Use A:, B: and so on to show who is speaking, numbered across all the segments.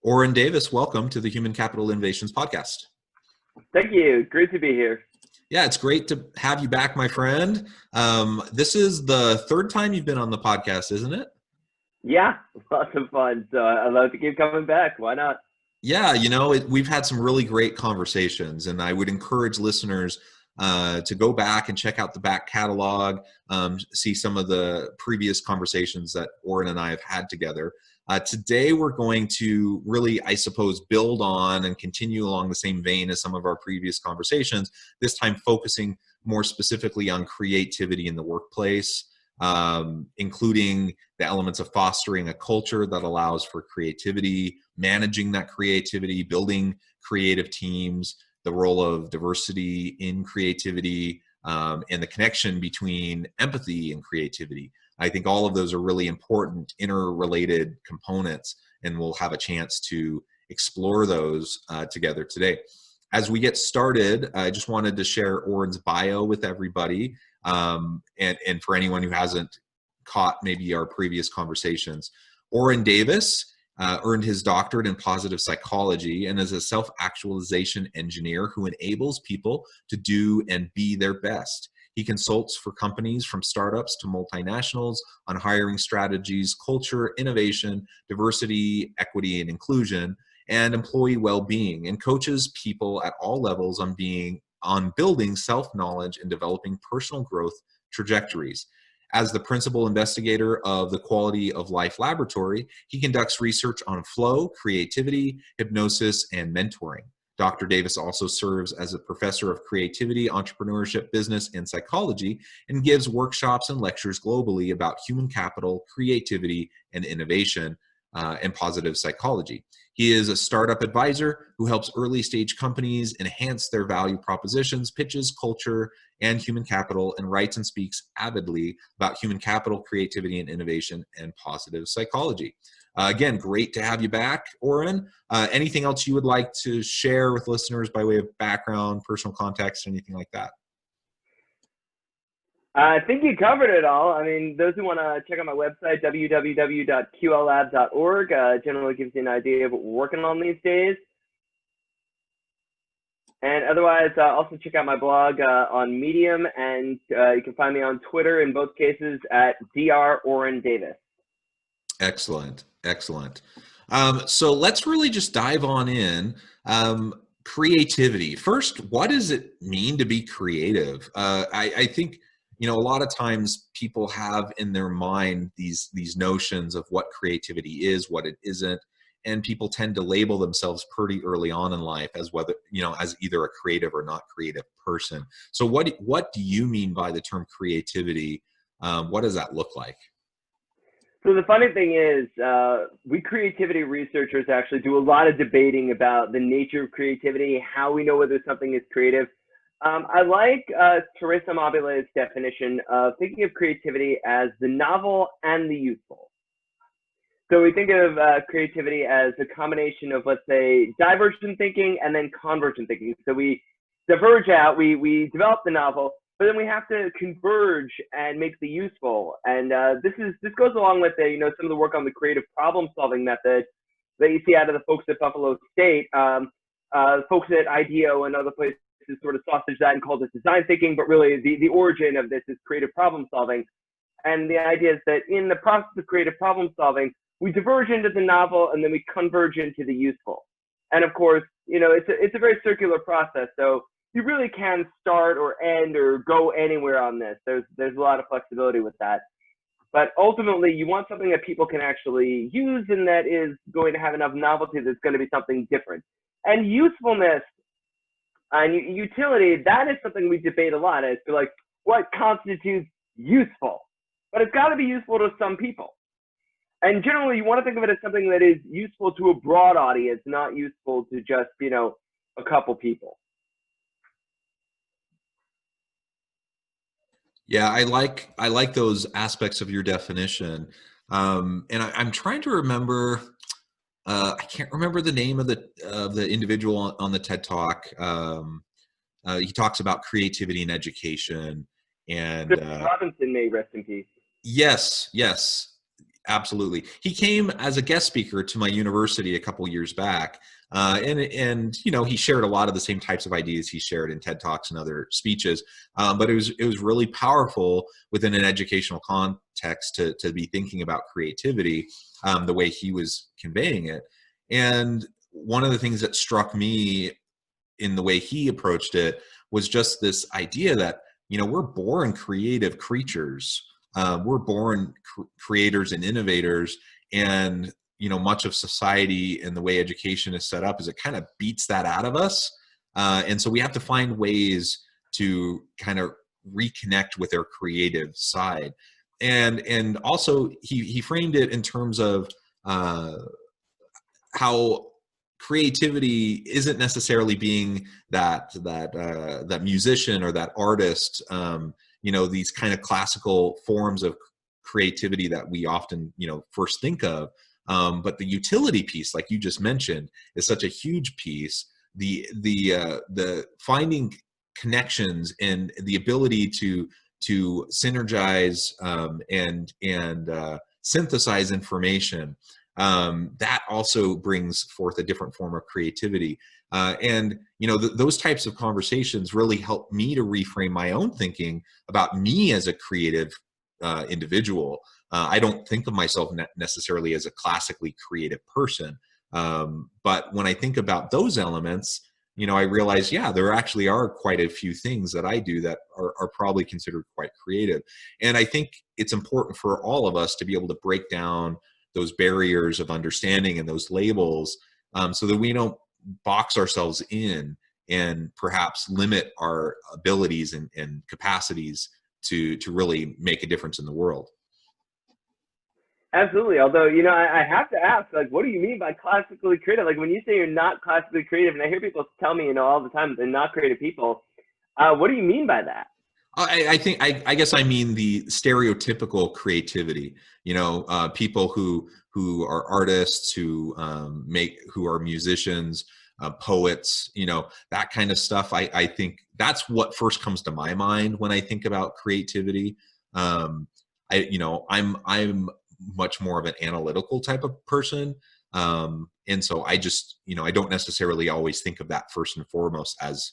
A: Orin Davis, welcome to the Human Capital Innovations Podcast.
B: Thank you. Great to be here.
A: Yeah, it's great to have you back, my friend. This is the third time you've been on the podcast, isn't it?
B: Yeah, lots of fun. So I'd love to keep coming back. Why not?
A: Yeah, we've had some really great conversations, and I would encourage listeners to go back and check out the back catalog, see some of the previous conversations that Orin and I have had together. Today, we're going to really, I suppose, build on and continue along the same vein as some of our previous conversations, this time focusing more specifically on creativity in the workplace, including the elements of fostering a culture that allows for creativity, managing that creativity, building creative teams, the role of diversity in creativity, and the connection between empathy and creativity. I think all of those are really important interrelated components, and we'll have a chance to explore those together today. As we get started, I just wanted to share Orin's bio with everybody, and for anyone who hasn't caught maybe our previous conversations. Orin Davis earned his doctorate in positive psychology and is a self-actualization engineer who enables people to do and be their best. He consults for companies from startups to multinationals on hiring strategies, culture, innovation, diversity, equity, and inclusion, and employee well-being, and coaches people at all levels on building self-knowledge and developing personal growth trajectories. As the principal investigator of the Quality of Life Laboratory, he conducts research on flow, creativity, hypnosis, and mentoring. Dr. Davis also serves as a professor of creativity, entrepreneurship, business, and psychology, and gives workshops and lectures globally about human capital, creativity, and innovation, and positive psychology. He is a startup advisor who helps early stage companies enhance their value propositions, pitches, culture, and human capital, and writes and speaks avidly about human capital, creativity, and innovation, and positive psychology. Again, great to have you back, Orin. Anything else you would like to share with listeners by way of background, personal context, anything like that?
B: I think you covered it all. I mean, those who want to check out my website, www.qllab.org, generally gives you an idea of what we're working on these days. And otherwise, also check out my blog on Medium, and you can find me on Twitter in both cases at Dr. Orin Davis.
A: Excellent, excellent. So let's really just dive on in. Creativity. First, what does it mean to be creative? I think, a lot of times people have in their mind these notions of what creativity is, what it isn't, and people tend to label themselves pretty early on in life as whether, as either a creative or not creative person. So what do you mean by the term creativity? What does that look like?
B: So the funny thing is, we creativity researchers actually do a lot of debating about the nature of creativity, how we know whether something is creative. I like Teresa Amabile's definition of thinking of creativity as the novel and the useful. So we think of creativity as a combination of, let's say, divergent thinking and then convergent thinking. So we diverge out, we develop the novel, but then we have to converge and make the useful. And this goes along with some of the work on the creative problem-solving method that you see out of the folks at Buffalo State, folks at IDEO and other places sort of sausage that and called it design thinking, but really the origin of this is creative problem-solving. And the idea is that in the process of creative problem-solving, we diverge into the novel and then we converge into the useful. And of course, it's a very circular process. So you really can start or end or go anywhere on this. There's a lot of flexibility with that. But ultimately, you want something that people can actually use and that is going to have enough novelty that's going to be something different. And usefulness and utility, that is something we debate a lot as to like what constitutes useful. But it's got to be useful to some people. And generally, you want to think of it as something that is useful to a broad audience, not useful to just, a couple people.
A: Yeah, I like those aspects of your definition. And I'm trying to remember, I can't remember the name of the individual on the TED Talk. He talks about creativity in education, and
B: Robinson may rest in peace.
A: Yes. Absolutely. He came as a guest speaker to my university a couple years back. And you know, he shared a lot of the same types of ideas he shared in TED Talks and other speeches. But it was really powerful within an educational context to be thinking about creativity, the way he was conveying it. And one of the things that struck me in the way he approached it was just this idea that, you know, we're born creative creatures. We're born creators and innovators, and you know, much of society and the way education is set up is it kind of beats that out of us, and so we have to find ways to kind of reconnect with our creative side. And also he framed it in terms of how creativity isn't necessarily being that musician or that artist, you know, these kind of classical forms of creativity that we often, you know, first think of, but the utility piece, like you just mentioned, is such a huge piece. The finding connections and the ability to synergize, and synthesize information, that also brings forth a different form of creativity. And you know, those types of conversations really help me to reframe my own thinking about me as a creative individual. I don't think of myself necessarily as a classically creative person, but when I think about those elements, you know, I realize, yeah, there actually are quite a few things that I do that are probably considered quite creative. And I think it's important for all of us to be able to break down those barriers of understanding and those labels, so that we don't box ourselves in and perhaps limit our abilities and capacities to really make a difference in the world.
B: Absolutely. Although, you know, I have to ask, like, what do you mean by classically creative? Like, when you say you're not classically creative, and I hear people tell me, you know, all the time that they're not creative people, what do you mean by that?
A: I think I guess I mean the stereotypical creativity. You know, people who are artists, who are musicians, poets. You know, that kind of stuff. I think that's what first comes to my mind when I think about creativity. You know, I'm much more of an analytical type of person, and so I just, you know, I don't necessarily always think of that first and foremost as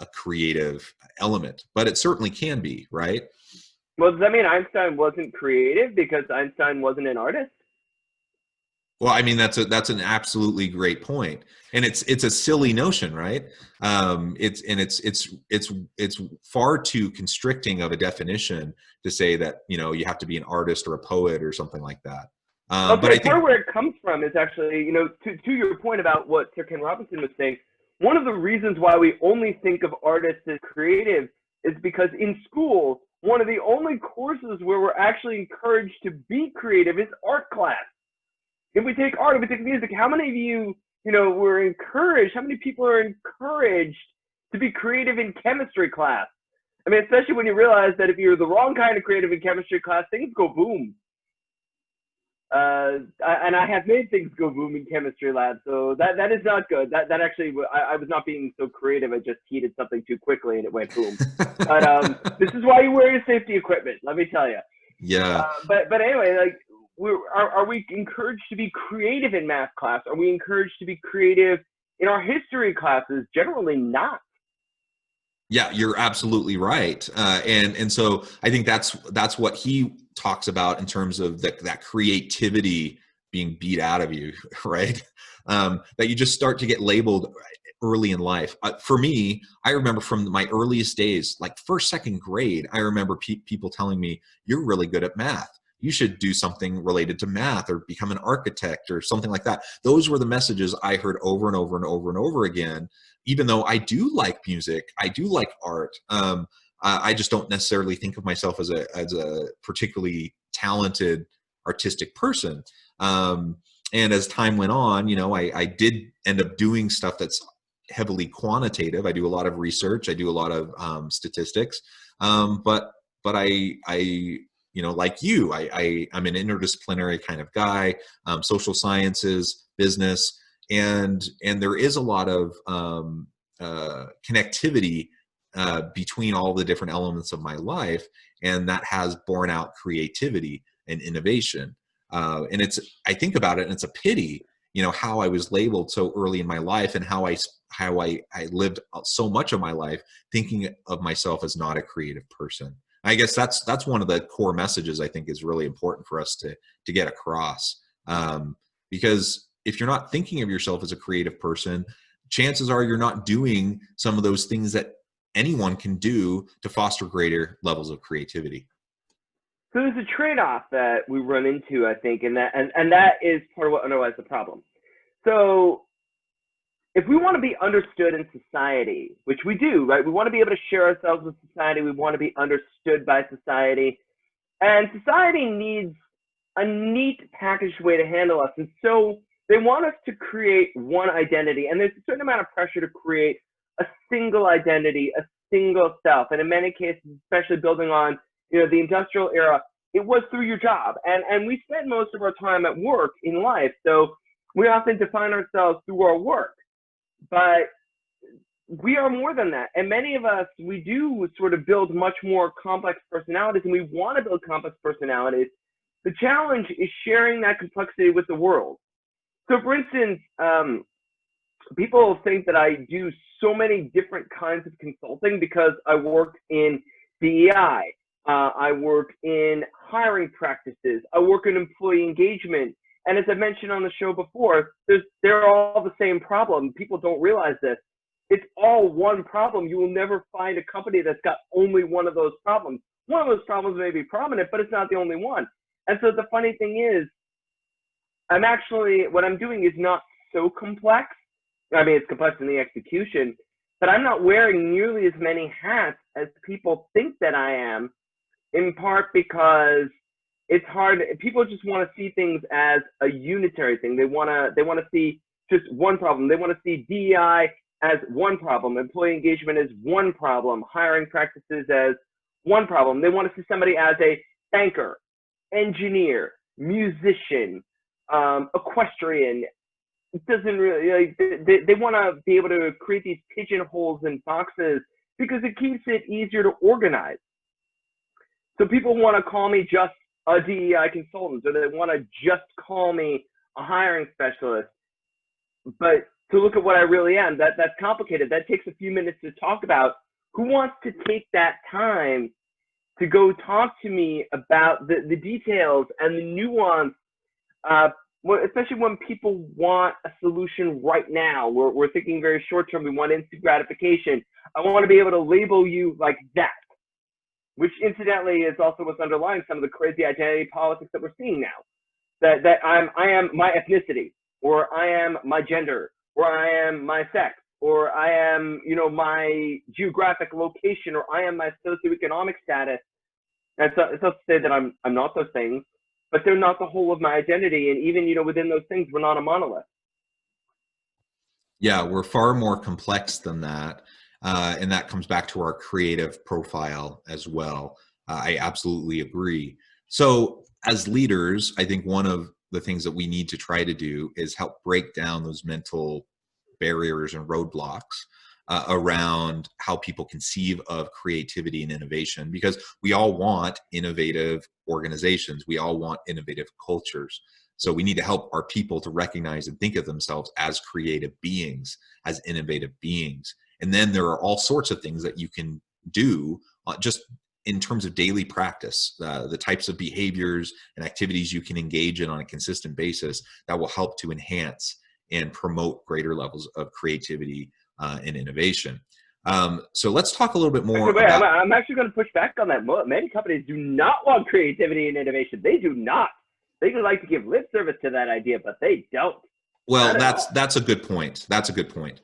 A: a creative element, but it certainly can be, right?
B: Well, does that mean Einstein wasn't creative because Einstein wasn't an artist?
A: Well, I mean, that's an absolutely great point, and it's a silly notion, right? It's far too constricting of a definition to say that, you know, you have to be an artist or a poet or something like that. But I
B: Okay, part
A: think,
B: of where it comes from is actually, you know, to your point about what Sir Ken Robinson was saying, one of the reasons why we only think of artists as creative is because in school, one of the only courses where we're actually encouraged to be creative is art class. If we take art, if we take music, how many of you, you know, were encouraged, how many people are encouraged to be creative in chemistry class? I mean, especially when you realize that if you're the wrong kind of creative in chemistry class, things go boom. And I have made things go boom in chemistry lab, so that is not good. That actually, I was not being so creative. I just heated something too quickly and it went boom. But this is why you wear your safety equipment. Let me tell you.
A: yeah.
B: But anyway, like, are we encouraged to be creative in math class? Are we encouraged to be creative in our history classes? Generally not.
A: Yeah, you're absolutely right, and so I think that's what he talks about in terms of that creativity being beat out of you, right? That you just start to get labeled early in life. For me, I remember from my earliest days, like first, second grade, I remember people telling me, "You're really good at math. You should do something related to math or become an architect or something like that." Those were the messages I heard over and over and over and over again. Even though I do like music, I do like art. I just don't necessarily think of myself as a particularly talented artistic person. And as time went on, you know, I did end up doing stuff that's heavily quantitative. I do a lot of research. I do a lot of statistics. But you know, like you, I'm an interdisciplinary kind of guy, social sciences, business, and there is a lot of connectivity between all the different elements of my life, and that has borne out creativity. and innovation. And I think about it, and it's a pity, how I was labeled so early in my life, and how I lived so much of my life thinking of myself as not a creative person. I guess that's one of the core messages I think is really important for us to get across. Because if you're not thinking of yourself as a creative person, chances are you're not doing some of those things that anyone can do to foster greater levels of creativity.
B: So there's a trade-off that we run into, I think, and that is part of what underlies the problem. So if we want to be understood in society, which we do, right? We want to be able to share ourselves with society. We want to be understood by society. And society needs a neat packaged way to handle us. And so they want us to create one identity. And there's a certain amount of pressure to create a single identity, a single self. And in many cases, especially building on the industrial era, it was through your job. And we spend most of our time at work in life. So we often define ourselves through our work. But we are more than that. And many of us, we do sort of build much more complex personalities, and we want to build complex personalities. The challenge is sharing that complexity with the world. So for instance, people think that I do so many different kinds of consulting because I work in DEI. I work in hiring practices. I work in employee engagement. And as I mentioned on the show before, they're all the same problem. People don't realize this. It's all one problem. You will never find a company that's got only one of those problems. One of those problems may be prominent, but it's not the only one. And so the funny thing is, what I'm doing is not so complex. I mean, it's complex in the execution, but I'm not wearing nearly as many hats as people think that I am, in part because it's hard. People just want to see things as a unitary thing. They want to see just one problem. They want to see DEI as one problem, employee engagement as one problem, hiring practices as one problem. They want to see somebody as a banker, engineer, musician, equestrian. It doesn't really, they want to be able to create these pigeonholes and boxes because it keeps it easier to organize. So people want to call me just a DEI consultant, or they want to just call me a hiring specialist. But to look at what I really am, that's complicated. That takes a few minutes to talk about. Who wants to take that time to go talk to me about the details and the nuance, especially when people want a solution right now. We're thinking very short term. We want instant gratification. I want to be able to label you like that, which incidentally is also what's underlying some of the crazy identity politics that we're seeing now. That I am my ethnicity, or I am my gender, or I am my sex, or I am, my geographic location, or I am my socioeconomic status. And so it's not to say that I'm not those things, but they're not the whole of my identity. And even, within those things, we're not a monolith.
A: Yeah, we're far more complex than that. And that comes back to our creative profile as well. I absolutely agree. So as leaders, I think one of the things that we need to try to do is help break down those mental barriers and roadblocks around how people conceive of creativity and innovation, because we all want innovative organizations. We all want innovative cultures. So we need to help our people to recognize and think of themselves as creative beings, as innovative beings. And then there are all sorts of things that you can do just in terms of daily practice, the types of behaviors and activities you can engage in on a consistent basis that will help to enhance and promote greater levels of creativity and innovation. So let's talk a little bit more about...
B: I'm actually going to push back on that. Many companies do not want creativity and innovation. They do not. They would like to give lip service to that idea, but they don't.
A: Well, that's a good point. That's a good point.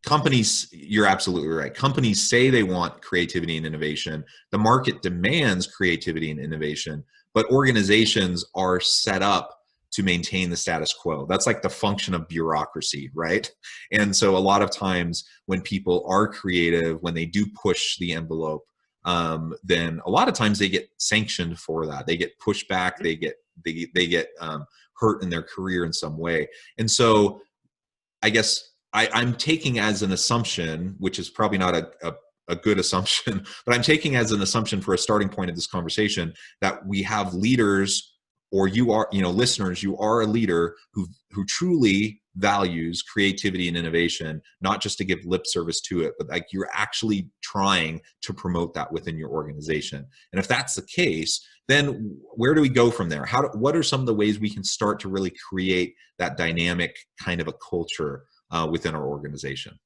A: Companies, you're absolutely right. Companies say they want creativity and innovation. The market demands creativity and innovation, but organizations are set up to maintain the status quo. That's like the function of bureaucracy, right? And so a lot of times when people are creative, when they do push the envelope, then a lot of times they get sanctioned for that. They get pushed back. They get hurt in their career in some way. And so I guess I'm taking as an assumption, which is probably not a good assumption, but I'm taking as an assumption for a starting point of this conversation that we have leaders, or you are, listeners, you are a leader who truly values creativity and innovation, not just to give lip service to it, but like you're actually trying to promote that within your organization. And if that's the case, then where do we go from there? What are some of the ways we can start to really create that dynamic kind of a culture within our organization?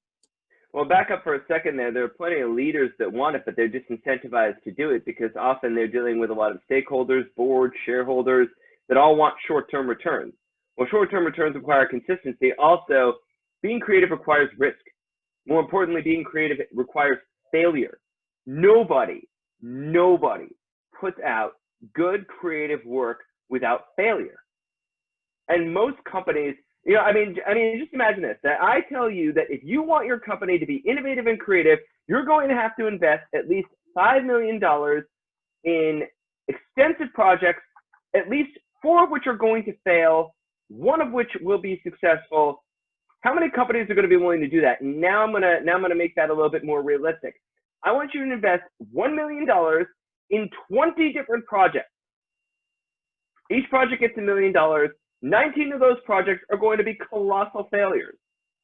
B: Well, back up for a second there. There are plenty of leaders that want it, but they're disincentivized to do it because often they're dealing with a lot of stakeholders, boards, shareholders that all want short-term returns. Well, short-term returns require consistency. Also, being creative requires risk. More importantly, being creative requires failure. Nobody puts out good creative work without failure. And most companies, just imagine this, that I tell you that if you want your company to be innovative and creative, you're going to have to invest at least $5 million in extensive projects, at least 4 of which are going to fail, 1 of which will be successful. How many companies are going to be willing to do that? Now I'm gonna make that a little bit more realistic. I want you to invest $1 million in 20 different projects. Each project gets $1 million. 19 of those projects are going to be colossal failures,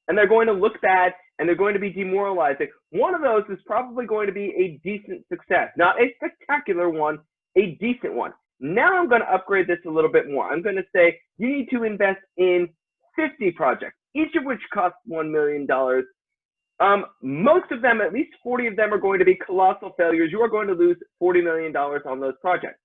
B: and they're going to look bad, and they're going to be demoralizing. One of those is probably going to be a decent success, not a spectacular one, a decent one. Now I'm going to upgrade this a little bit more. I'm going to say you need to invest in 50 projects, each of which costs $1 million. Most of them, at least 40 of them, are going to be colossal failures. You are going to lose $40 million on those projects.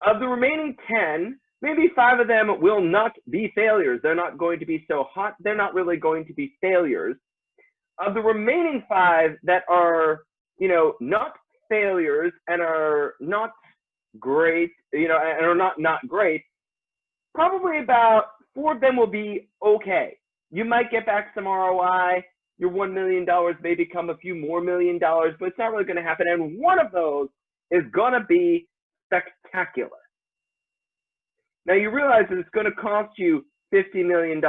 B: Of the remaining 10, maybe 5 of them will not be failures. They're not going to be so hot. They're not really going to be failures. Of the remaining 5 that are, not failures and are not great, and are not great, probably about 4 of them will be okay. You might get back some ROI. Your $1 million may become a few more $1 million, but it's not really going to happen. And one of those is going to be spectacular. Now you realize that it's going to cost you $50 million,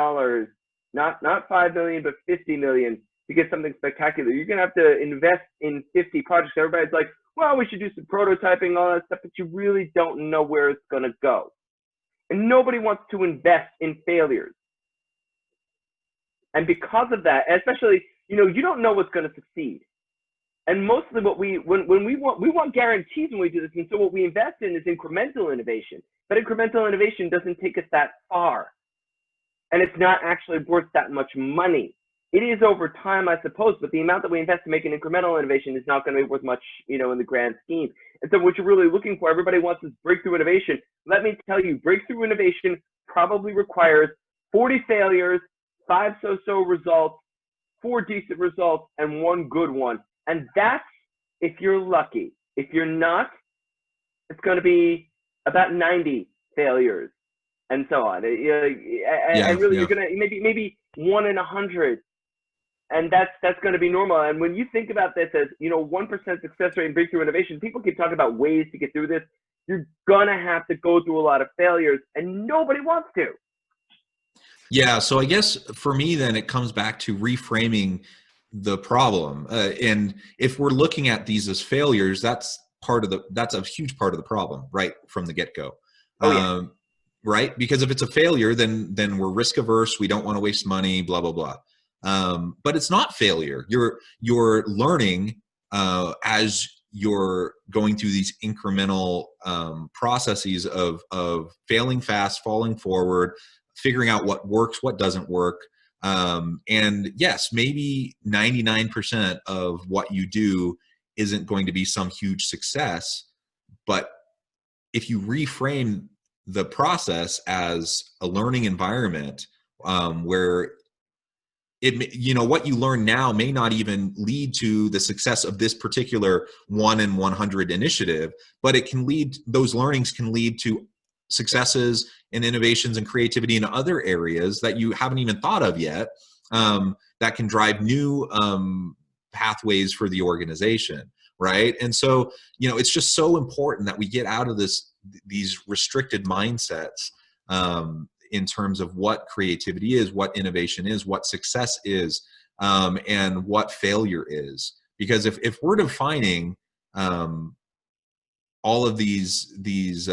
B: not $5 million, but $50 million to get something spectacular. You're going to have to invest in 50 projects. Everybody's like, well, we should do some prototyping, all that stuff, but you really don't know where it's going to go. And nobody wants to invest in failures. And because of that, especially, you don't know what's going to succeed. And mostly what we want guarantees when we do this. And so what we invest in is incremental innovation. But incremental innovation doesn't take us that far. And it's not actually worth that much money. It is over time, I suppose, but the amount that we invest to make an incremental innovation is not going to be worth much, in the grand scheme. And so what you're really looking for, everybody wants this breakthrough innovation. Let me tell you, breakthrough innovation probably requires 40 failures, 5 so-so results, 4 decent results, and 1 good one. And that's if you're lucky. If you're not, it's going to be about 90 failures and so on. And really, you're going to maybe 1 in 100. And that's going to be normal. And when you think about this as, 1% success rate in breakthrough innovation, people keep talking about ways to get through this. You're going to have to go through a lot of failures, and nobody wants to.
A: Yeah. So I guess for me, then it comes back to reframing the problem. And if we're looking at these as failures, that's a huge part of the problem, right from the get-go.
B: Oh, yeah.
A: Right? Because if it's a failure, then we're risk averse. We don't want to waste money, blah, blah, blah. But it's not failure. You're learning as you're going through these incremental processes of failing fast, falling forward, figuring out what works, what doesn't work. And yes, maybe 99% of what you do isn't going to be some huge success. But if you reframe the process as a learning environment, where what you learn now may not even lead to the success of this particular 1 in 100 initiative, but those learnings can lead to successes and innovations and creativity in other areas that you haven't even thought of yet, that can drive new pathways for the organization, right? And so, it's just so important that we get out of these restricted mindsets in terms of what creativity is, what innovation is, what success is, and what failure is. Because if we're defining all of these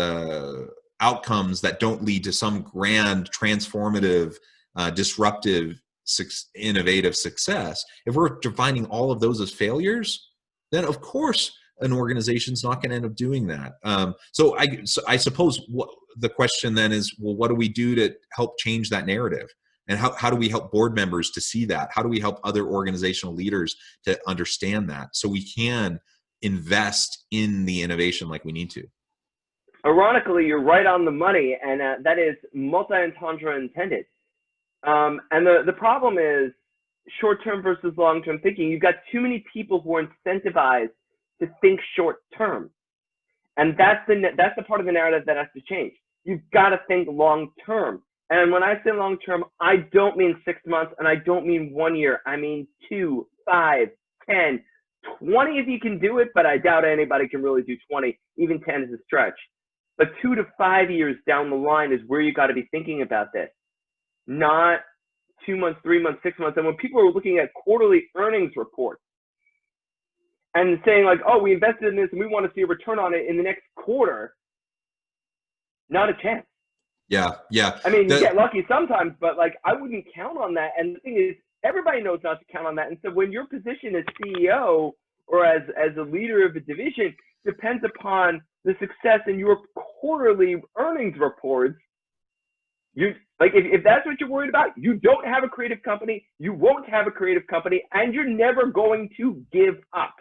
A: outcomes that don't lead to some grand, transformative, disruptive, innovative success, if we're defining all of those as failures, then of course an organization's not going to end up doing that. So I suppose what the question then is, well, what do we do to help change that narrative? And how do we help board members to see that? How do we help other organizational leaders to understand that so we can invest in the innovation like we need to?
B: Ironically, you're right on the money, and that is multi-entendre intended. And the problem is short-term versus long-term thinking. You've got too many people who are incentivized to think short-term. And that's the part of the narrative that has to change. You've got to think long-term. And when I say long-term, I don't mean 6 months, and I don't mean 1 year. I mean 2, 5, 10, 20 if you can do it, but I doubt anybody can really do 20. Even 10 is a stretch. But 2 to 5 years down the line is where you got to be thinking about this. Not 2 months, 3 months, 6 months. And when people are looking at quarterly earnings reports and saying like, oh, we invested in this and we want to see a return on it in the next quarter, not a chance.
A: Yeah.
B: I mean, you get lucky sometimes, but like I wouldn't count on that. And the thing is, everybody knows not to count on that. And so when your position as CEO or as a leader of a division depends upon the success in your quarterly earnings reports, you like if that's what you're worried about, you don't have a creative company, you won't have a creative company, and you're never going to give up.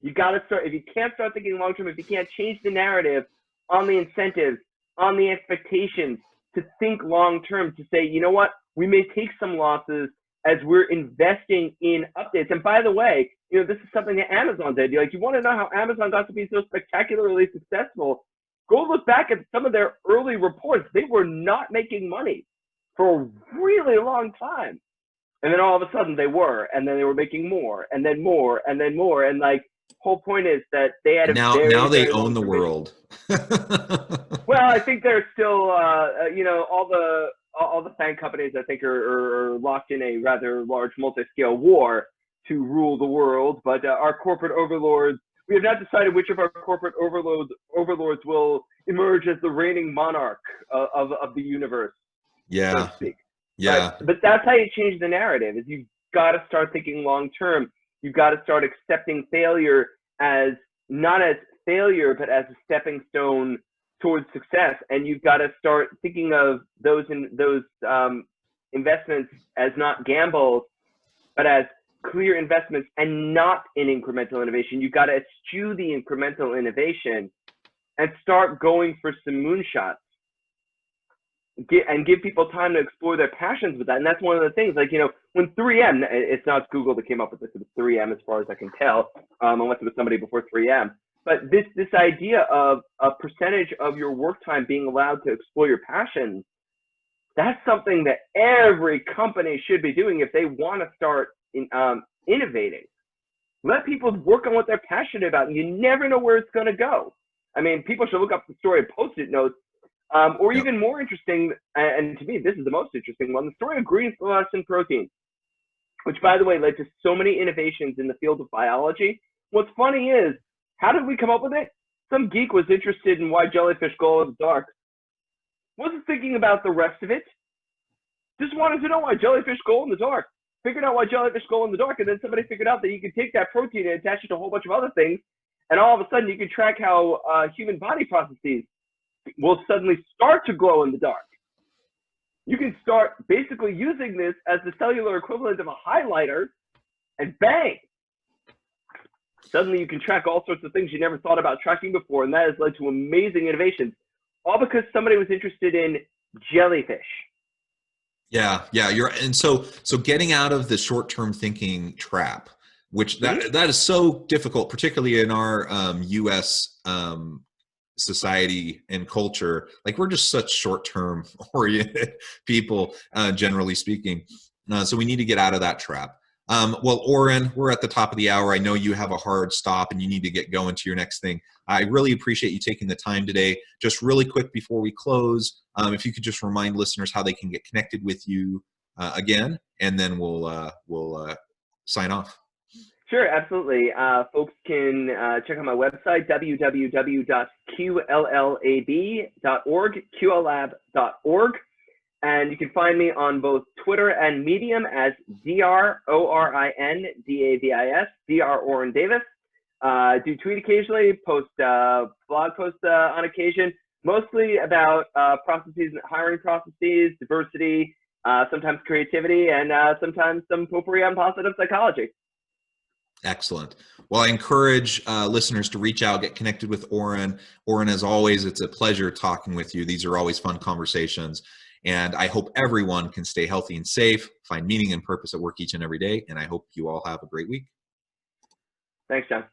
B: You got to start. If you can't start thinking long term, if you can't change the narrative on the incentives, on the expectations, to think long term, to say, you know what, we may take some losses as we're investing in updates. And by the way, you know, this is something that Amazon did. Like, you want to know how Amazon got to be so spectacularly successful? Go look back at some of their early reports. They were not making money for a really long time. And then all of a sudden they were, and then they were making more, and then more, and then more. And like, whole point is that they had a
A: now they own the world.
B: Well, I think there's still, you know, all the FANG companies, I think, are locked in a rather large multi-scale war to rule the world. But our corporate overlords, we have not decided which of our corporate overlords will emerge as the reigning monarch of the universe,
A: yeah,
B: so to speak.
A: Yeah.
B: But that's how you change the narrative. Is you've got to start thinking long term. You've got to start accepting failure as not as failure, but as a stepping stone towards success. And you've got to start thinking of those investments as not gambles, but as clear investments and not in incremental innovation. You've got to eschew the incremental innovation and start going for some moonshots. And give people time to explore their passions with that. And that's one of the things, like, you know, when 3M, it's not Google that came up with this, it was 3M as far as I can tell, unless it was somebody before 3M. But this idea of a percentage of your work time being allowed to explore your passions, that's something that every company should be doing if they want to start innovating. Let people work on what they're passionate about, and you never know where it's going to go. I mean, people should look up the story of Post-it notes. Or even more interesting, and to me, this is the most interesting one, the story of green fluorescent protein, which, by the way, led to so many innovations in the field of biology. What's funny is, how did we come up with it? Some geek was interested in why jellyfish glow in the dark. Wasn't thinking about the rest of it. Just wanted to know why jellyfish glow in the dark. Figured out why jellyfish glow in the dark, and then somebody figured out that you could take that protein and attach it to a whole bunch of other things, and all of a sudden you can track how human body processes will suddenly start to glow in the dark. You can start basically using this as the cellular equivalent of a highlighter, and bang! Suddenly you can track all sorts of things you never thought about tracking before, and that has led to amazing innovations, all because somebody was interested in jellyfish.
A: Yeah, and so getting out of the short-term thinking trap, which that is so difficult, particularly in our U.S. Society and culture. Like, we're just such short-term oriented people, generally speaking. So we need to get out of that trap. Well, Orin, we're at the top of the hour. I know you have a hard stop and you need to get going to your next thing. I really appreciate you taking the time today. Just really quick before we close, if you could just remind listeners how they can get connected with you again, and then we'll sign off.
B: Sure, absolutely. Folks can check out my website, www.qllab.org, qllab.org. And you can find me on both Twitter and Medium as DRORINDAVIS, Dr. Orin Davis. Do tweet occasionally, post blog posts on occasion, mostly about processes, hiring processes, diversity, sometimes creativity, and sometimes some potpourri on positive psychology.
A: Excellent. Well, I encourage listeners to reach out, get connected with Orin. Orin, as always, it's a pleasure talking with you. These are always fun conversations. And I hope everyone can stay healthy and safe, find meaning and purpose at work each and every day. And I hope you all have a great week.
B: Thanks, John.